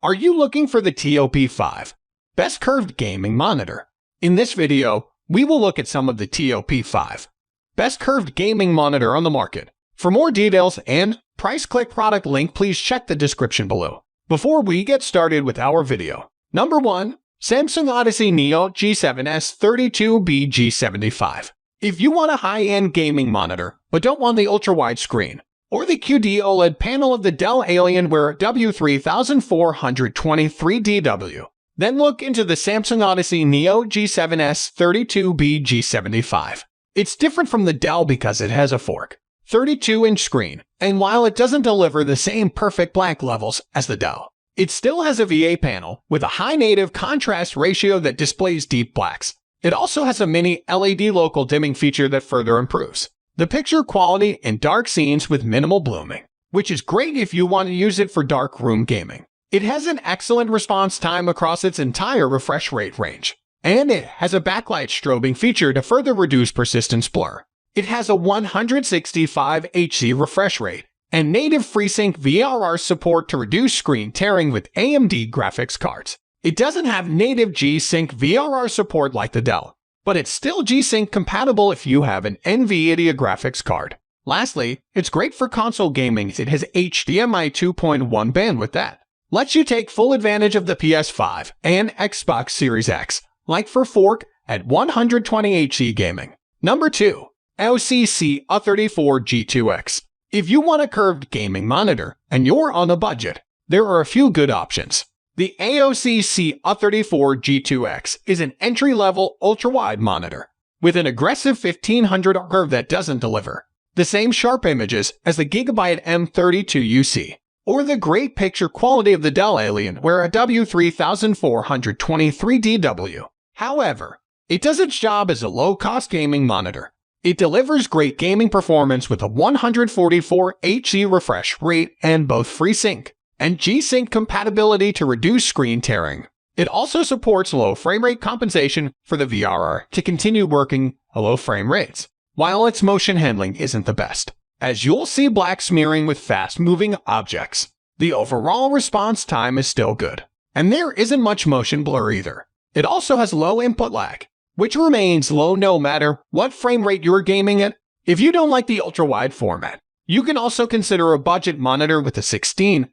Are you looking for the TOP5 Best Curved Gaming Monitor? In this video, we will look at some of the TOP5 Best Curved Gaming Monitor on the market. For more details and price, click product link, please check the description below. Before we get started with our video, number 1. Samsung Odyssey Neo G7S32B G75. If you want a high-end gaming monitor, but don't want the ultra-wide screen, or the QD OLED panel of the Dell Alienware W3423DW, then look into the Samsung Odyssey Neo G7S32B G75. It's different from the Dell because it has a 32-inch screen, and while it doesn't deliver the same perfect black levels as the Dell, it still has a VA panel with a high native contrast ratio that displays deep blacks. It also has a mini LED local dimming feature that further improves the picture quality in dark scenes with minimal blooming, which is great if you want to use it for dark room gaming. It has an excellent response time across its entire refresh rate range, and it has a backlight strobing feature to further reduce persistence blur. It has a 165 Hz refresh rate and native FreeSync VRR support to reduce screen tearing with AMD graphics cards. It doesn't have native G-Sync VRR support like the Dell, but it's still G-Sync compatible if you have an NVIDIA graphics card. Lastly, it's great for console gaming as it has HDMI 2.1 bandwidth that lets you take full advantage of the PS5 and Xbox Series X, like for 4K at 120 Hz gaming. Number 2. AOC C-A34G2X. If you want a curved gaming monitor and you're on a budget, there are a few good options. The AOC C-A34G2X is an entry-level ultra-wide monitor with an aggressive 1500 curve that doesn't deliver the same sharp images as the Gigabyte M32UC or the great picture quality of the Dell Alienware W3423DW. However, it does its job as a low-cost gaming monitor. It delivers great gaming performance with a 144 Hz refresh rate and both FreeSync and G-Sync compatibility to reduce screen tearing. It also supports low frame rate compensation for the VRR to continue working at low frame rates, while its motion handling isn't the best, as you'll see black smearing with fast-moving objects. The overall response time is still good, and there isn't much motion blur either. It also has low input lag, which remains low no matter what frame rate you're gaming at. If you don't like the ultra-wide format, you can also consider a budget monitor with a 16:9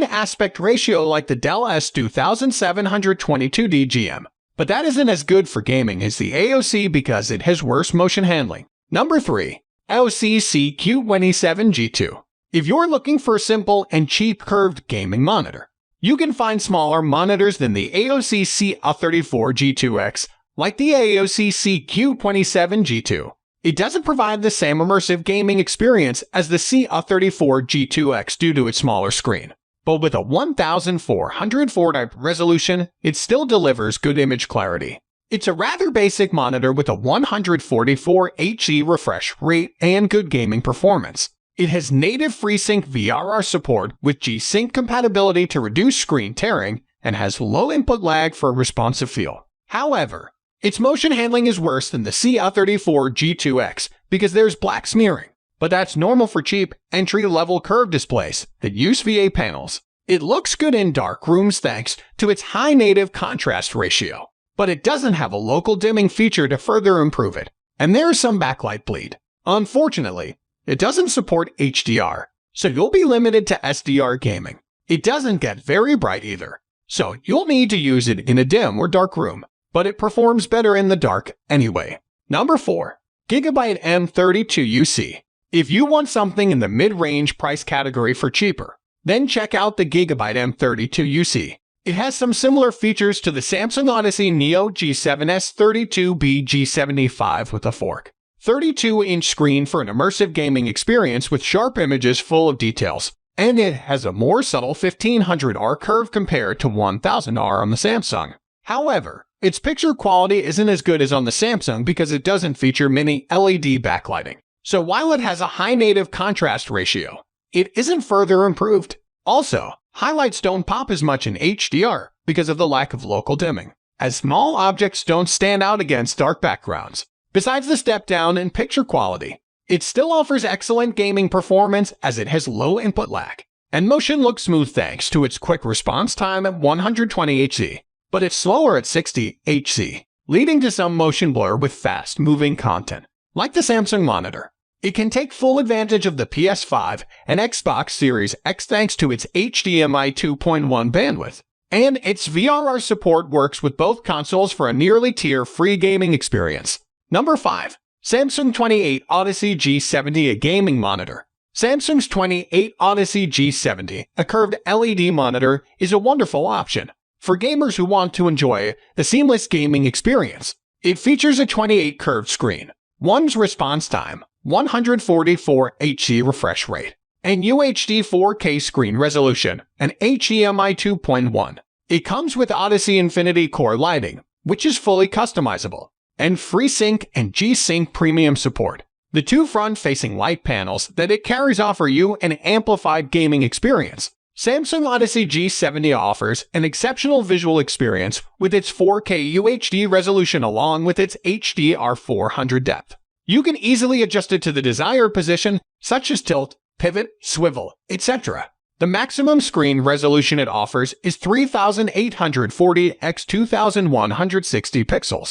aspect ratio like the Dell S2722DGM, but that isn't as good for gaming as the AOC because it has worse motion handling. Number 3. AOC CQ27G2. If you're looking for a simple and cheap curved gaming monitor, you can find smaller monitors than the AOC CA34G2X, like the AOC CQ27G2. It doesn't provide the same immersive gaming experience as the CA34G2X due to its smaller screen, but with a 1440 resolution, it still delivers good image clarity. It's a rather basic monitor with a 144 Hz refresh rate and good gaming performance. It has native FreeSync VRR support with G-Sync compatibility to reduce screen tearing and has low input lag for a responsive feel. However, its motion handling is worse than the CA34G2X because there's black smearing, but that's normal for cheap, entry-level curved displays that use VA panels. It looks good in dark rooms thanks to its high native contrast ratio, but it doesn't have a local dimming feature to further improve it, and there is some backlight bleed. Unfortunately, it doesn't support HDR, so you'll be limited to SDR gaming. It doesn't get very bright either, so you'll need to use it in a dim or dark room, but it performs better in the dark anyway. Number 4. Gigabyte M32UC. If you want something in the mid-range price category for cheaper, then check out the Gigabyte M32UC. It has some similar features to the Samsung Odyssey Neo G7S32B G75 with a 32-inch screen for an immersive gaming experience with sharp images full of details, and it has a more subtle 1500R curve compared to 1000R on the Samsung. However, its picture quality isn't as good as on the Samsung because it doesn't feature mini LED backlighting. So while it has a high native contrast ratio, it isn't further improved. Also, highlights don't pop as much in HDR because of the lack of local dimming, as small objects don't stand out against dark backgrounds. Besides the step down in picture quality, it still offers excellent gaming performance as it has low input lag and motion looks smooth thanks to its quick response time at 120 Hz, but it's slower at 60 Hz, leading to some motion blur with fast-moving content. Like the Samsung monitor, it can take full advantage of the PS5 and Xbox Series X thanks to its HDMI 2.1 bandwidth, and its VRR support works with both consoles for a nearly tear-free gaming experience. Number 5. Samsung 28 Odyssey G70, a gaming monitor. Samsung's 28 Odyssey G70, a curved LED monitor, is a wonderful option for gamers who want to enjoy the seamless gaming experience. It features a 28 curved screen, 1's response time, 144 Hz refresh rate, and UHD 4K screen resolution, and HDMI 2.1. It comes with Odyssey Infinity Core lighting, which is fully customizable, and FreeSync and G-Sync premium support. The two front-facing light panels that it carries offer you an amplified gaming experience. Samsung Odyssey G70 offers an exceptional visual experience with its 4K UHD resolution along with its HDR400 depth. You can easily adjust it to the desired position, such as tilt, pivot, swivel, etc. The maximum screen resolution it offers is 3840 x 2160 pixels,